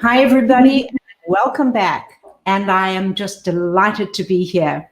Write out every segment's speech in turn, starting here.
Hi, everybody, and welcome back. And I am just delighted to be here.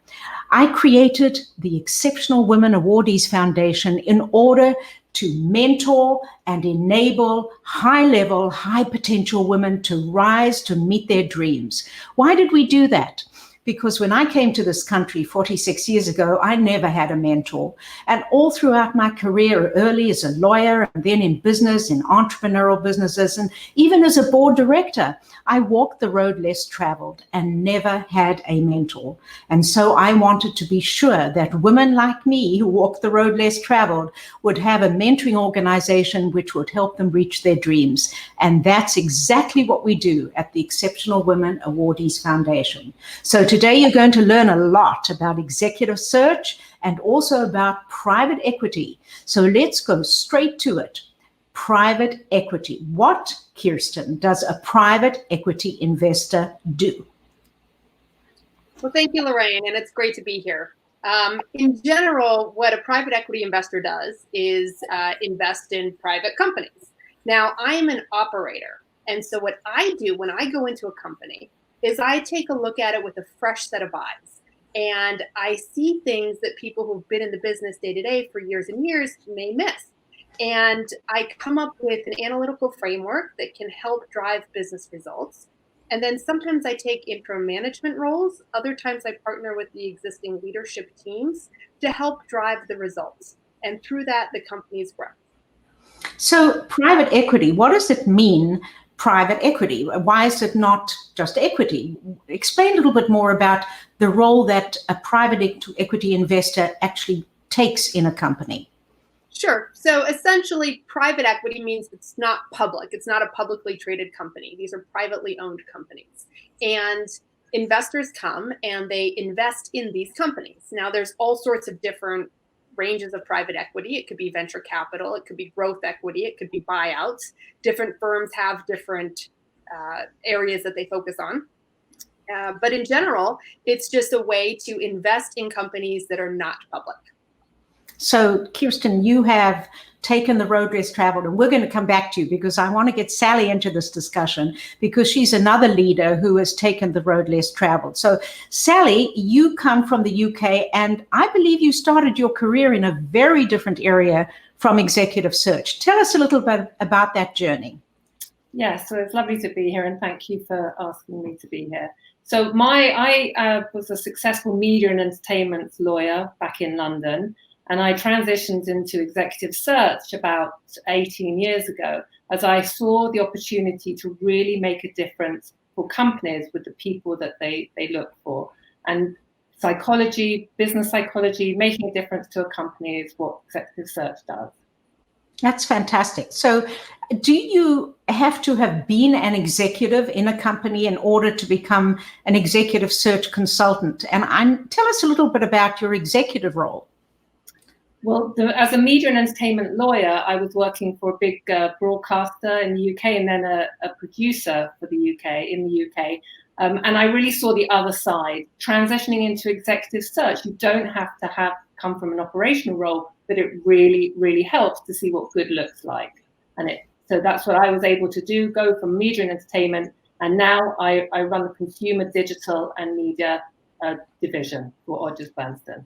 I created the Exceptional Women Awardees Foundation in order to mentor and enable high-level, high-potential women to rise to meet their dreams. Why did we do that? Because when I came to this country 46 years ago, I never had a mentor. And all throughout my career, early as a lawyer, and then in business, in entrepreneurial businesses, and even as a board director, I walked the road less traveled and never had a mentor. And so I wanted to be sure that women like me who walk the road less traveled would have a mentoring organization which would help them reach their dreams. And that's exactly what we do at the Exceptional Women Awardees Foundation. So today you're going to learn a lot about executive search and also about private equity. So let's go straight to it. Private equity. What, Kirsten, does a private equity investor do? Well, thank you, Lorraine, and it's great to be here. In general, what a private equity investor does is invest in private companies. Now, I am an operator, and so what I do when I go into a company is I take a look at it with a fresh set of eyes, and I see things that people who've been in the business day to day for years and years may miss. And I come up with an analytical framework that can help drive business results. And then sometimes I take interim management roles. Other times I partner with the existing leadership teams to help drive the results. And through that, the companies grow. So private equity, what does it mean, private equity? Why is it not just equity? Explain a little bit more about the role that a private equity investor actually takes in a company. Sure. So essentially, private equity means it's not public. It's not a publicly traded company. These are privately owned companies. And investors come and they invest in these companies. Now, there's all sorts of different ranges of private equity. It could be venture capital. It could be growth equity. It could be buyouts. Different firms have different areas that they focus on. But in general, it's just a way to invest in companies that are not public. So, Kirsten, you have taken the road less traveled, and we're going to come back to you because I want to get Sally into this discussion because she's another leader who has taken the road less traveled. So, Sally, you come from the UK, and I believe you started your career in a very different area from executive search. Tell us a little bit about that journey. Yes, so it's lovely to be here, and thank you for asking me to be here. So, I was a successful media and entertainment lawyer back in London. And I transitioned into executive search about 18 years ago as I saw the opportunity to really make a difference for companies with the people that they look for. And psychology, business psychology, making a difference to a company is what executive search does. That's fantastic. So do you have to have been an executive in a company in order to become an executive search consultant? And tell us a little bit about your executive role. Well, as a media and entertainment lawyer, I was working for a big broadcaster in the UK and then a producer for the UK in the UK. And I really saw the other side. Transitioning into executive search, you don't have to come from an operational role, but it really, really helps to see what good looks like. So that's what I was able to do, go from media and entertainment. And now I run the consumer digital and media division for Odgers Berndtson.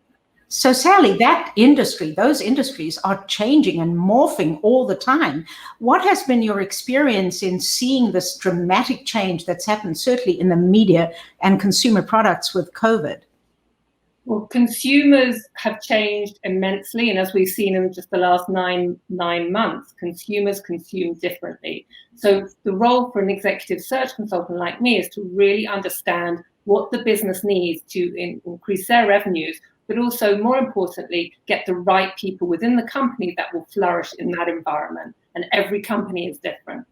So Sally, those industries are changing and morphing all the time. What has been your experience in seeing this dramatic change that's happened, certainly in the media and consumer products with COVID? Well, consumers have changed immensely. And as we've seen in just the last nine months, consumers consume differently. So the role for an executive search consultant like me is to really understand what the business needs to increase their revenues, but also, more importantly, get the right people within the company that will flourish in that environment. And every company is different.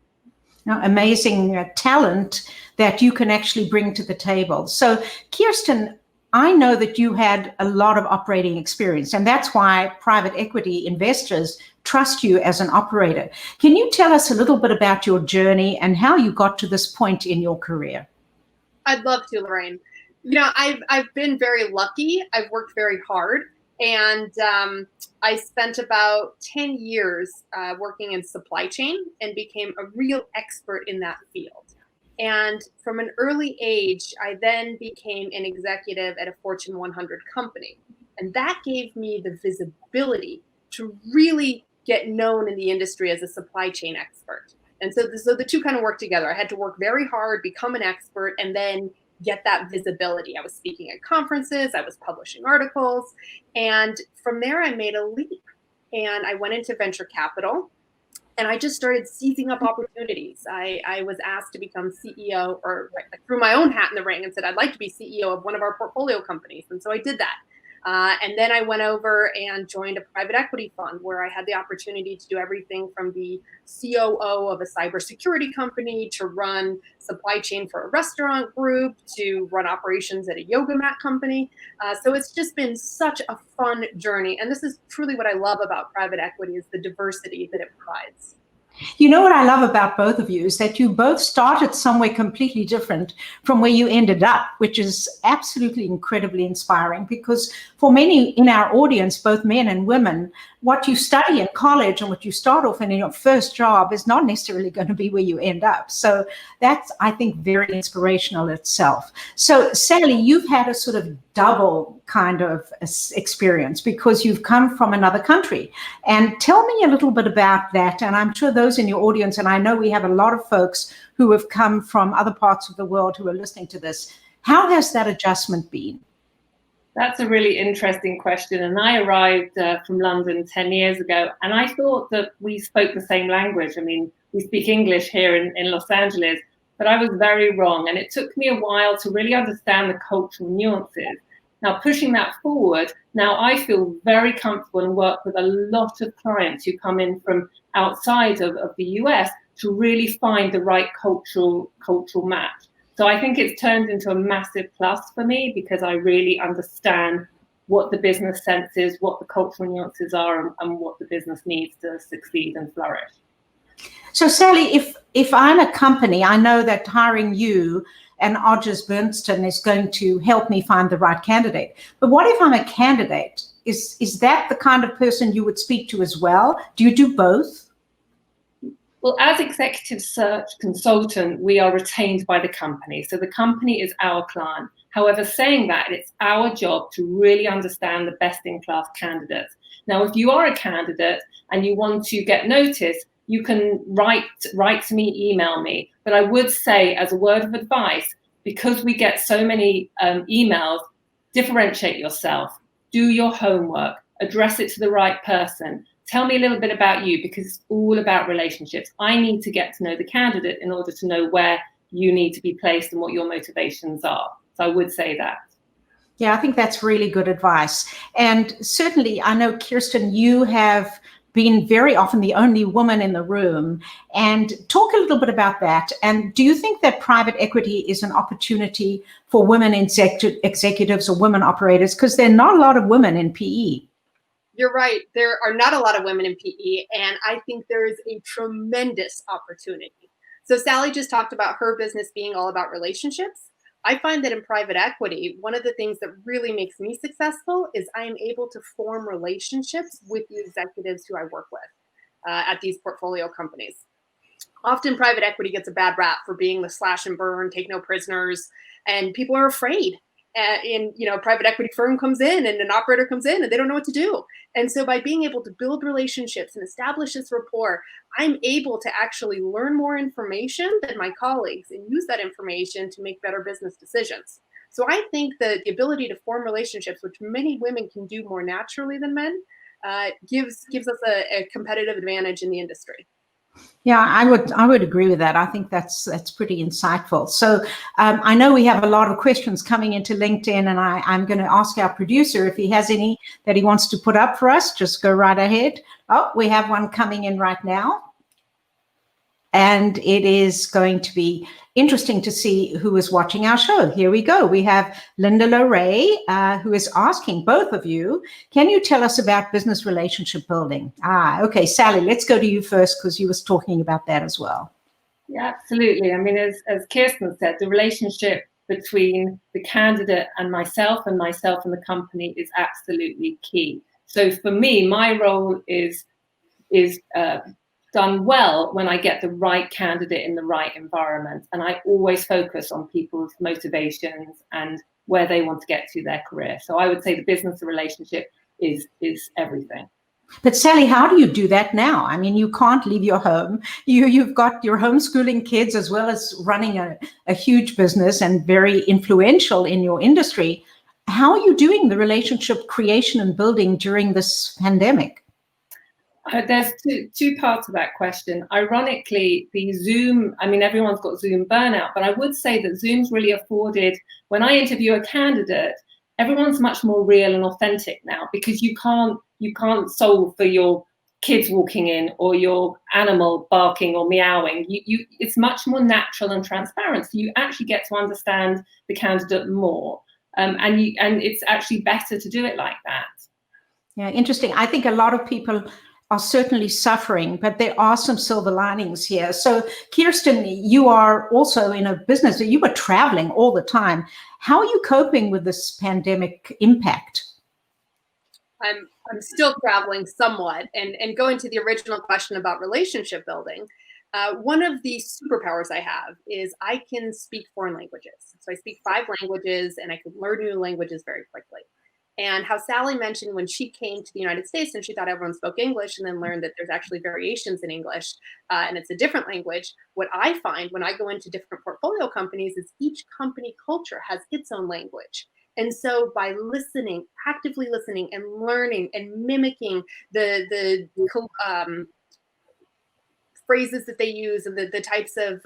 Now, amazing talent that you can actually bring to the table. So, Kirsten, I know that you had a lot of operating experience, and that's why private equity investors trust you as an operator. Can you tell us a little bit about your journey and how you got to this point in your career? I'd love to, Lorraine. You know, I've been very lucky. I've worked very hard, and I spent about 10 years working in supply chain and became a real expert in that field. And from an early age, I then became an executive at a Fortune 100 company. And that gave me the visibility to really get known in the industry as a supply chain expert. And so the two kind of work together. I had to work very hard, become an expert, and then get that visibility. I was speaking at conferences, I was publishing articles, and from there I made a leap. And I went into venture capital, and I just started seizing up opportunities. I was asked to become CEO, or I threw my own hat in the ring and said, I'd like to be CEO of one of our portfolio companies. And so I did that. And then I went over and joined a private equity fund where I had the opportunity to do everything from the COO of a cybersecurity company to run supply chain for a restaurant group to run operations at a yoga mat company. So it's just been such a fun journey. And this is truly what I love about private equity, is the diversity that it provides. You know what I love about both of you is that you both started somewhere completely different from where you ended up, which is absolutely incredibly inspiring, because for many in our audience, both men and women, what you study in college and what you start off in your first job is not necessarily going to be where you end up. So that's, I think, very inspirational itself. So Sally, you've had a sort of double kind of experience because you've come from another country. And tell me a little bit about that. And I'm sure those in your audience, and I know we have a lot of folks who have come from other parts of the world who are listening to this. How has that adjustment been? That's a really interesting question. And I arrived from London 10 years ago, and I thought that we spoke the same language. I mean, we speak English here in Los Angeles, but I was very wrong. And it took me a while to really understand the cultural nuances. Now, pushing that forward, now I feel very comfortable and work with a lot of clients who come in from outside of the US to really find the right cultural match. So I think it's turned into a massive plus for me because I really understand what the business sense is, what the cultural nuances are, and what the business needs to succeed and flourish. So Sally, if I'm a company, I know that hiring you and Odgers Berntsen is going to help me find the right candidate. But what if I'm a candidate? Is that the kind of person you would speak to as well? Do you do both? Well, as executive search consultant, we are retained by the company. So the company is our client. However, saying that, it's our job to really understand the best-in-class candidates. Now, if you are a candidate and you want to get noticed, you can write to me, email me. But I would say, as a word of advice, because we get so many emails, differentiate yourself, do your homework, address it to the right person. Tell me a little bit about you, because it's all about relationships. I need to get to know the candidate in order to know where you need to be placed and what your motivations are. So I would say that. Yeah, I think that's really good advice. And certainly, I know, Kirsten, you have been very often the only woman in the room. And talk a little bit about that. And do you think that private equity is an opportunity for women executives or women operators? Because there are not a lot of women in PE. You're right. There are not a lot of women in PE, and I think there is a tremendous opportunity. So Sally just talked about her business being all about relationships. I find that in private equity, one of the things that really makes me successful is I am able to form relationships with the executives who I work with at these portfolio companies. Often private equity gets a bad rap for being the slash and burn, take no prisoners, and people are afraid. Private equity firm comes in and an operator comes in and they don't know what to do. And so by being able to build relationships and establish this rapport, I'm able to actually learn more information than my colleagues and use that information to make better business decisions. So I think that the ability to form relationships, which many women can do more naturally than men, gives us a competitive advantage in the industry. Yeah, I would agree with that. I think that's pretty insightful. So I know we have a lot of questions coming into LinkedIn, and I'm going to ask our producer if he has any that he wants to put up for us. Just go right ahead. Oh, we have one coming in right now. And it is going to be interesting to see who is watching our show. Here we go. We have Linda Loray, who is asking both of you, can you tell us about business relationship building? Okay, Sally, let's go to you first because you was talking about that as well. Yeah, absolutely. I mean, as Kirsten said, the relationship between the candidate and myself and the company is absolutely key. So for me, my role is done well when I get the right candidate in the right environment. And I always focus on people's motivations and where they want to get to their career. So I would say the business relationship is everything. But Sally, how do you do that now? I mean, you can't leave your home. You've got your homeschooling kids as well as running a huge business and very influential in your industry. How are you doing the relationship creation and building during this pandemic? There's two parts of that question. Ironically, the Zoom, I mean, everyone's got Zoom burnout, but I would say that Zoom's really afforded, when I interview a candidate, everyone's much more real and authentic now, because you can't solve for your kids walking in or your animal barking or meowing. It's much more natural and transparent. So you actually get to understand the candidate more. And it's actually better to do it like that. Yeah, interesting. I think a lot of people are certainly suffering, but there are some silver linings here. So Kirsten, you are also in a business, you were traveling all the time. How are you coping with this pandemic impact? I'm still traveling somewhat, and going to the original question about relationship building, one of the superpowers I have is I can speak foreign languages. So I speak 5 languages and I can learn new languages very quickly. And how Sally mentioned when she came to the United States and she thought everyone spoke English, and then learned that there's actually variations in English and it's a different language. What I find when I go into different portfolio companies is each company culture has its own language. And so by listening, actively listening and learning and mimicking the phrases that they use and the types of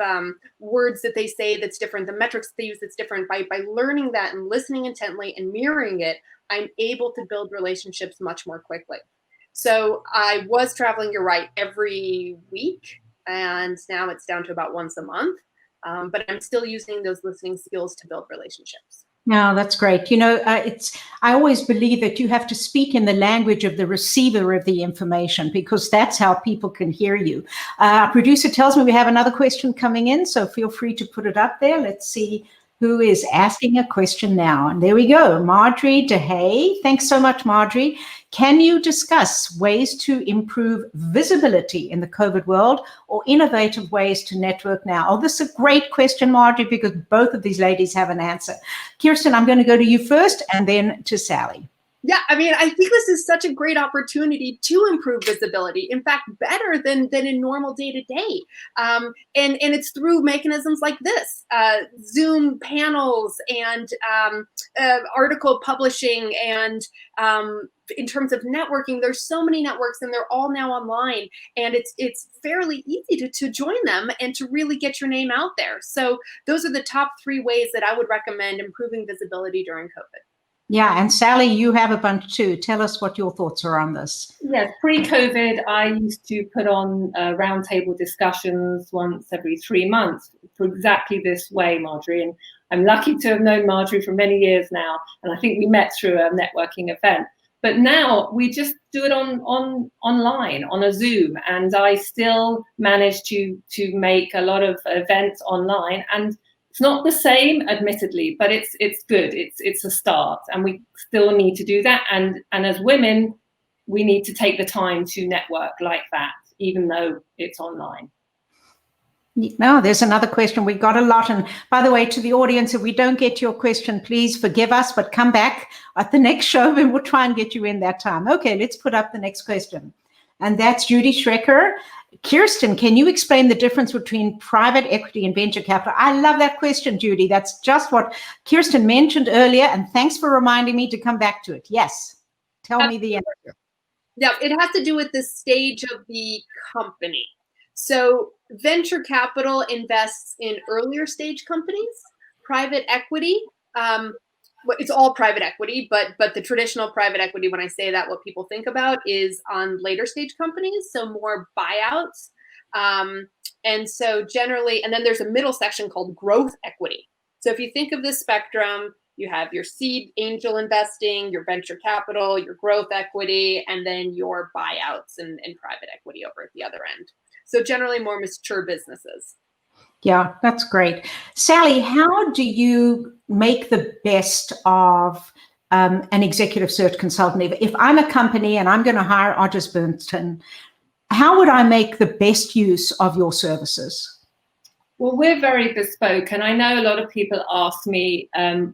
words that they say that's different, the metrics they use that's different, by learning that and listening intently and mirroring it, I'm able to build relationships much more quickly. So I was traveling, you're right, every week, and now it's down to about once a month. But I'm still using those listening skills to build relationships. No, that's great. You know, I always believe that you have to speak in the language of the receiver of the information, because that's how people can hear you. Our producer tells me we have another question coming in, so feel free to put it up there. Let's see who is asking a question now. And there we go, Marjorie DeHay. Thanks so much, Marjorie. Can you discuss ways to improve visibility in the COVID world, or innovative ways to network now? Oh, this is a great question, Marjorie, because both of these ladies have an answer. Kirsten, I'm going to go to you first and then to Sally. Yeah, I mean, I think this is such a great opportunity to improve visibility. In fact, better than in normal day-to-day. And it's through mechanisms like this, Zoom panels and article publishing. And in terms of networking, there's so many networks and they're all now online. And it's fairly easy to join them and to really get your name out there. So those are the top 3 ways that I would recommend improving visibility during COVID. Yeah, and Sally, you have a bunch too. Tell us what your thoughts are on this. Yes, pre-COVID, I used to put on roundtable discussions once every 3 months for exactly this way, Marjorie. And I'm lucky to have known Marjorie for many years now, and I think we met through a networking event. But now we just do it online, on a Zoom, and I still manage to make a lot of events online. And it's not the same, admittedly, but it's good. It's a start, and we still need to do that. And as women, we need to take the time to network like that, even though it's online. No, there's another question. We got a lot. And by the way, to the audience, if we don't get your question, please forgive us, but come back at the next show and we'll try and get you in that time. Okay, let's put up the next question. And that's Judy Schrecker. Kirsten, can you explain the difference between private equity and venture capital? I love that question, Judy. That's just what Kirsten mentioned earlier. And thanks for reminding me to come back to it. Yes. Tell me the answer. Yeah, it has to do with the stage of the company. So venture capital invests in earlier stage companies. Private equity, it's all private equity, but the traditional private equity, when I say that, what people think about is on later stage companies, so more buyouts. And so generally, and then there's a middle section called growth equity. So if you think of this spectrum, you have your seed angel investing, your venture capital, your growth equity, and then your buyouts and private equity over at the other end. So generally more mature businesses. Yeah, that's great. Sally, how do you make the best of an executive search consultant? If I'm a company and I'm going to hire Odgers Berndtson, how would I make the best use of your services? Well, we're very bespoke, and I know a lot of people ask me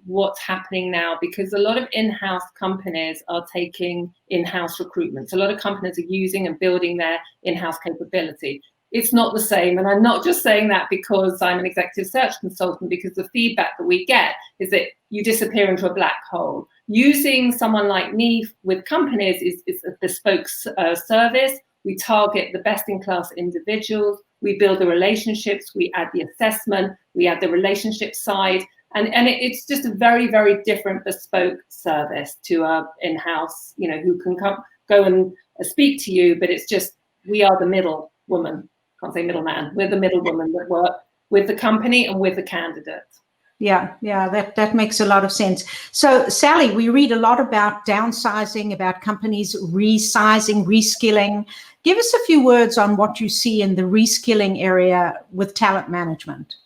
what's happening now, because a lot of in-house companies are taking in-house recruitment. So a lot of companies are using and building their in-house capability. It's not the same, and I'm not just saying that because I'm an executive search consultant, because the feedback that we get is that you disappear into a black hole. Using someone like me with companies is a bespoke service. We target the best-in-class individuals. We build the relationships, we add the assessment, we add the relationship side, and it's just a very, very different bespoke service to our in-house, who can go and speak to you, but it's just, we are the middle woman, can't say middleman, we're the middle woman that work with the company and with the candidate. Yeah, that makes a lot of sense. So, Sally, we read a lot about downsizing, about companies resizing, reskilling. Give us a few words on what you see in the reskilling area with talent management.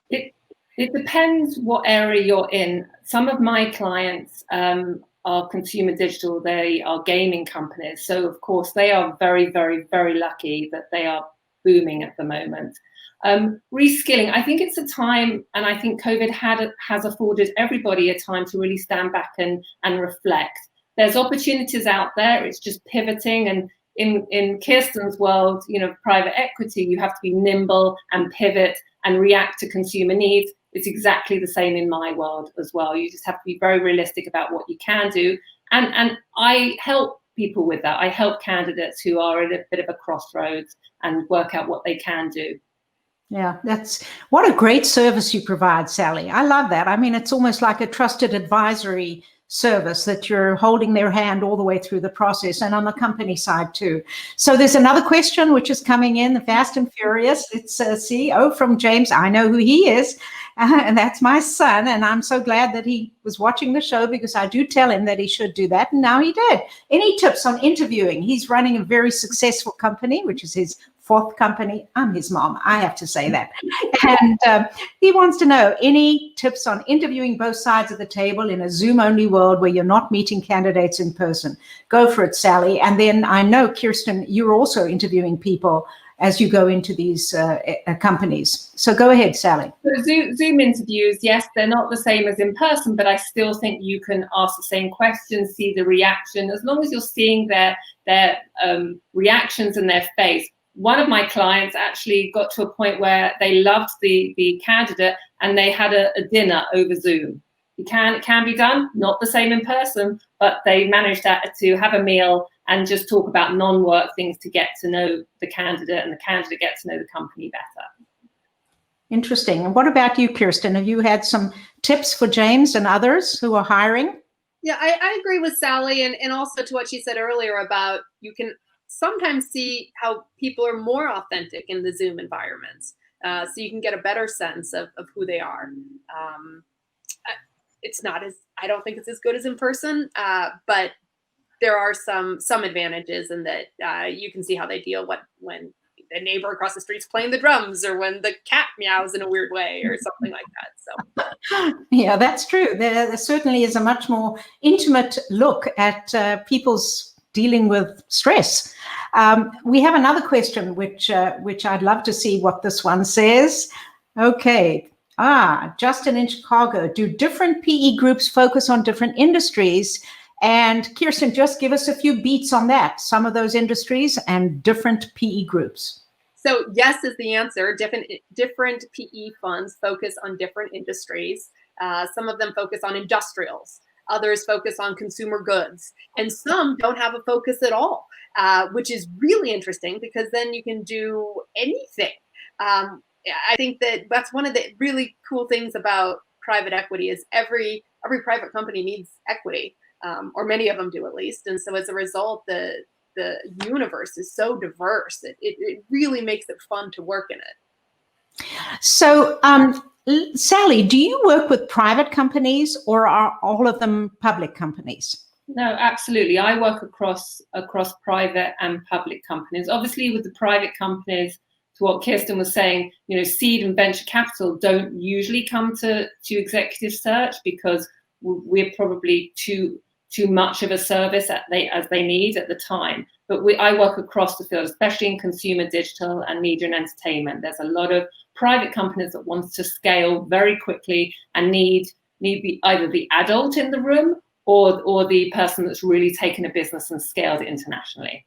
It depends what area you're in. Some of my clients are consumer digital, they are gaming companies. So, of course, they are very, very, very lucky that they are booming at the moment. Reskilling, I think it's a time, and I think COVID has afforded everybody a time to really stand back and reflect. There's opportunities out there, it's just pivoting, and in Kirsten's world, private equity, you have to be nimble and pivot and react to consumer needs. It's exactly the same in my world as well. You just have to be very realistic about what you can do. And I help people with that. I help candidates who are at a bit of a crossroads and work out what they can do. Yeah, what a great service you provide, Sally. I love that. I mean, it's almost like a trusted advisory service that you're holding their hand all the way through the process, and on the company side too. So there's another question which is coming in, fast and furious. It's CEO from James. I know who he is, and that's my son, and I'm so glad that he was watching the show, because I do tell him that he should do that, and now he did. Any tips on interviewing? He's running a very successful company, which is his fourth company. I'm his mom, I have to say that. And he wants to know any tips on interviewing both sides of the table in a Zoom-only world where you're not meeting candidates in person. Go for it, Sally. And then I know, Kirsten, you're also interviewing people as you go into these companies. So go ahead, Sally. So Zoom interviews, yes, they're not the same as in person, but I still think you can ask the same questions, see the reaction, as long as you're seeing their reactions in their face. One of my clients actually got to a point where they loved the candidate, and they had a dinner over Zoom. It can be done, not the same in person, but they managed to have a meal and just talk about non-work things to get to know the candidate, and the candidate gets to know the company better. Interesting. And what about you, Kirsten? Have you had some tips for James and others who are hiring? Yeah, I agree with Sally, and also to what she said earlier about you can sometimes see how people are more authentic in the Zoom environments. So you can get a better sense of who they are. I don't think it's as good as in person, but there are some advantages in that you can see how they deal when the neighbor across the street's playing the drums, or when the cat meows in a weird way, or something like that. So yeah, that's true. There certainly is a much more intimate look at people's dealing with stress. We have another question, which I'd love to see what this one says. Okay. Justin in Chicago. Do different PE groups focus on different industries? And Kirsten, just give us a few beats on that. Some of those industries and different PE groups. So yes is the answer. Different PE funds focus on different industries. Some of them focus on industrials. Others focus on consumer goods, and some don't have a focus at all, which is really interesting, because then you can do anything. I think that's one of the really cool things about private equity is every private company needs equity, or many of them do at least. And so as a result, the universe is so diverse. It really makes it fun to work in it. So, Sally, do you work with private companies, or are all of them public companies? No, absolutely. I work across private and public companies. Obviously, with the private companies, to what Kirsten was saying, seed and venture capital don't usually come to executive search, because we're probably too too much of a service as they need at the time. But I work across the field, especially in consumer digital and media and entertainment. There's a lot of private companies that want to scale very quickly and need either the adult in the room or the person that's really taken a business and scaled it internationally.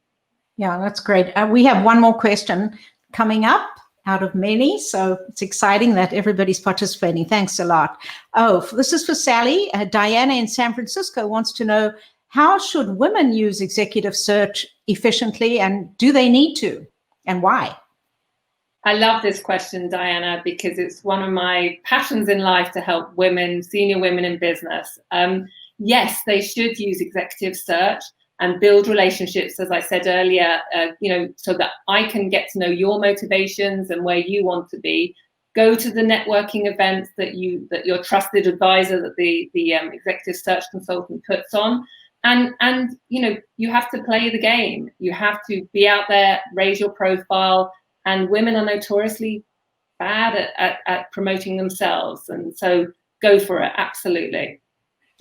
Yeah, that's great. We have one more question coming up out of many, so it's exciting that everybody's participating. Thanks a lot. Oh, this is for Sally. Diana in San Francisco wants to know, how should women use executive search efficiently, and do they need to, and why? I love this question, Diana, because it's one of my passions in life to help women, senior women in business. Yes, they should use executive search and build relationships, as I said earlier, so that I can get to know your motivations and where you want to be. Go to the networking events that your trusted advisor, that the executive search consultant puts on, and you have to play the game. You have to be out there, raise your profile, and women are notoriously bad at promoting themselves, and so go for it. Absolutely.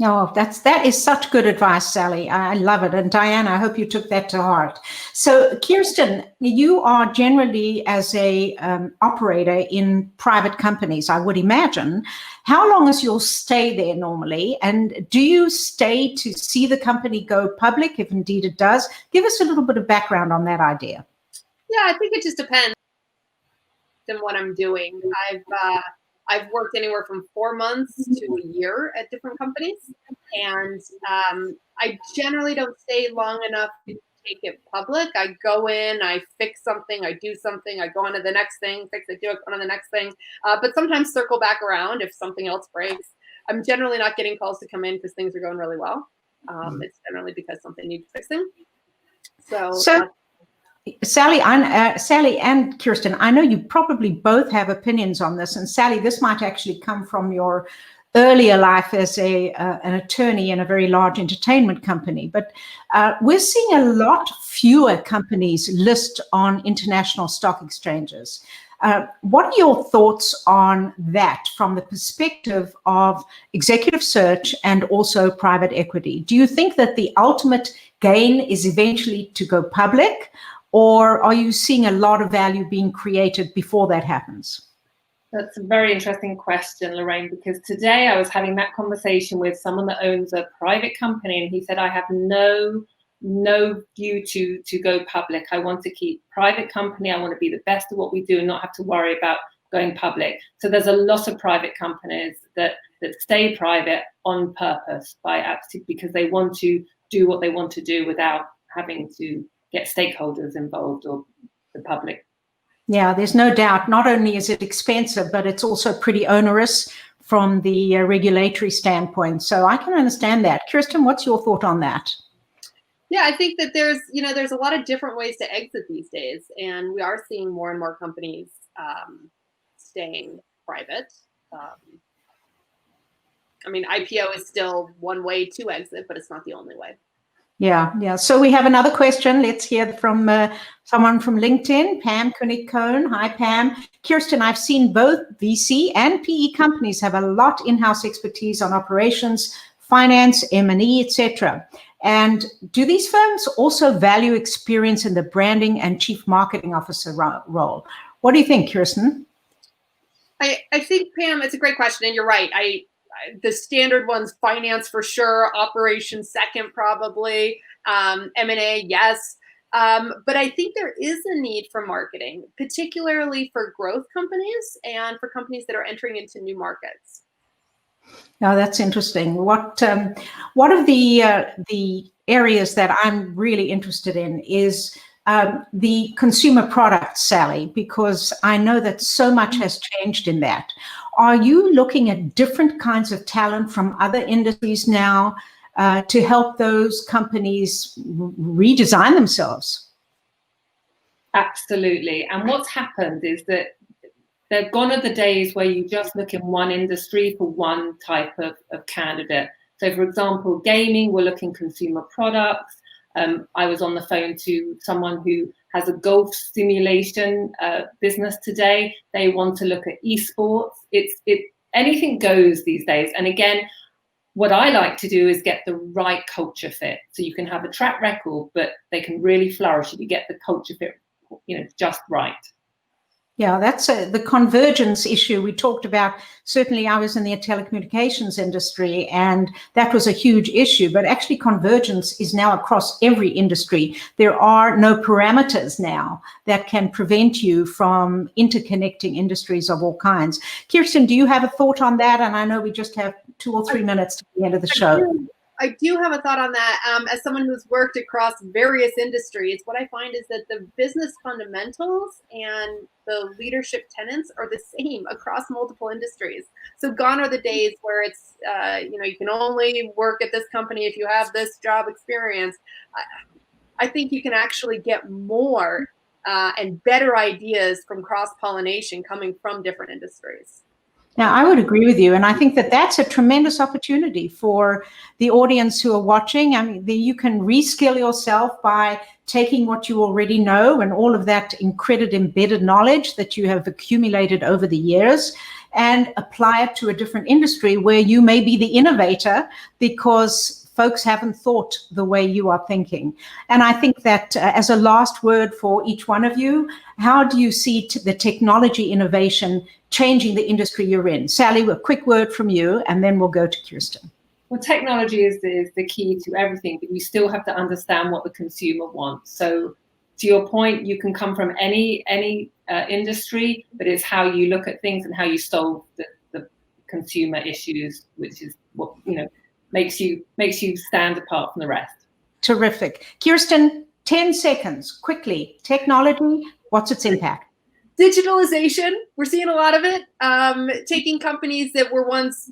Oh, that is such good advice, Sally. I love it. And Diana, I hope you took that to heart. So, Kirsten, you are generally as a operator in private companies, I would imagine. How long is your stay there normally? And do you stay to see the company go public, if indeed it does? Give us a little bit of background on that idea. Yeah, I think it just depends on what I'm doing. I've worked anywhere from 4 months to a year at different companies, and I generally don't stay long enough to take it public. I go in, I fix something, I do something, I go on to the next thing, fix it, do it, go on to the next thing, but sometimes circle back around if something else breaks. I'm generally not getting calls to come in because things are going really well. It's generally because something needs fixing. So Sally and Kirsten, I know you probably both have opinions on this. And Sally, this might actually come from your earlier life as an attorney in a very large entertainment company. But we're seeing a lot fewer companies list on international stock exchanges. What are your thoughts on that from the perspective of executive search and also private equity? Do you think that the ultimate gain is eventually to go public? Or are you seeing a lot of value being created before that happens? That's a very interesting question, Lorraine, because today I was having that conversation with someone that owns a private company, and he said, I have no view to go public. I want to keep private company. I want to be the best at what we do and not have to worry about going public. So there's a lot of private companies that stay private on purpose because they want to do what they want to do without having to get stakeholders involved or the public. Yeah, there's no doubt. Not only is it expensive, but it's also pretty onerous from the regulatory standpoint. So I can understand that. Kirsten, what's your thought on that? Yeah, I think that there's a lot of different ways to exit these days, and we are seeing more and more companies staying private. IPO is still one way to exit, but it's not the only way. Yeah. So we have another question. Let's hear from someone from LinkedIn, Pam Koenig-Cohn. Hi, Pam. Kirsten, I've seen both VC and PE companies have a lot in-house expertise on operations, finance, M&E, etc. And do these firms also value experience in the branding and chief marketing officer role? What do you think, Kirsten? I think, Pam, it's a great question, and you're right. The standard ones, finance for sure, operations second probably, M&A, yes. But I think there is a need for marketing, particularly for growth companies and for companies that are entering into new markets. Now, that's interesting. What of the areas that I'm really interested in is the consumer products, Sally, because I know that so much has changed in that. Are you looking at different kinds of talent from other industries now to help those companies redesign themselves? Absolutely. And what's happened is that they're gone are the days where you just look in one industry for one type of candidate. So, for example, gaming, we're looking consumer products. I was on the phone to someone who has a golf simulation business today. They want to look at esports. Anything goes these days. And again, what I like to do is get the right culture fit. So you can have a track record, but they can really flourish if you get the culture fit, just right. Yeah, that's the convergence issue we talked about. Certainly I was in the telecommunications industry, and that was a huge issue, but actually convergence is now across every industry. There are no parameters now that can prevent you from interconnecting industries of all kinds. Kirsten, do you have a thought on that? And I know we just have 2 or 3 minutes to the end of the show. I do have a thought on that. As someone who's worked across various industries, what I find is that the business fundamentals and the leadership tenets are the same across multiple industries. So gone are the days where it's, you can only work at this company if you have this job experience. I think you can actually get more and better ideas from cross-pollination coming from different industries. Now, I would agree with you, and I think that that's a tremendous opportunity for the audience who are watching. I mean, you can reskill yourself by taking what you already know and all of that incredible embedded knowledge that you have accumulated over the years and apply it to a different industry where you may be the innovator because folks haven't thought the way you are thinking. And I think that as a last word for each one of you, how do you see the technology innovation changing the industry you're in? Sally, a quick word from you, and then we'll go to Kirsten. Well, technology is the key to everything, but you still have to understand what the consumer wants. So to your point, you can come from any industry, but it's how you look at things and how you solve the consumer issues, which is what, makes you stand apart from the rest. Terrific. Kirsten, 10 seconds, quickly. Technology, what's its impact? Digitalization, we're seeing a lot of it. Taking companies that were once,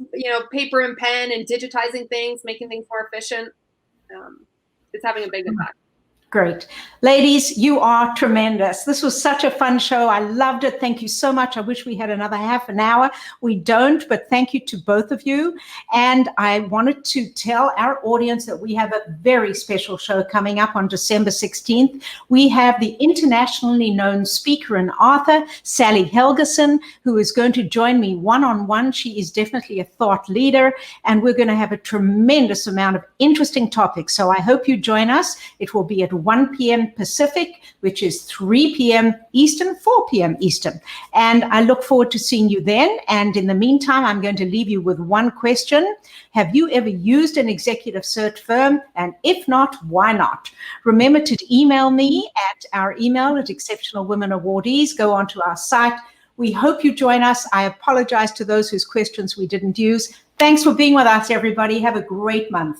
paper and pen and digitizing things, making things more efficient. It's having a big impact. Great. Ladies, you are tremendous. This was such a fun show. I loved it. Thank you so much. I wish we had another half an hour. We don't, but thank you to both of you. And I wanted to tell our audience that we have a very special show coming up on December 16th. We have the internationally known speaker and author, Sally Helgeson, who is going to join me one-on-one. She is definitely a thought leader, and we're going to have a tremendous amount of interesting topics. So I hope you join us. It will be at 1 p.m. Pacific, which is 3 p.m. Eastern, 4 p.m. Eastern. And I look forward to seeing you then. And in the meantime, I'm going to leave you with one question. Have you ever used an executive search firm? And if not, why not? Remember to email me at our email at Exceptional Women Awardees. Go onto our site. We hope you join us. I apologize to those whose questions we didn't use. Thanks for being with us, everybody. Have a great month.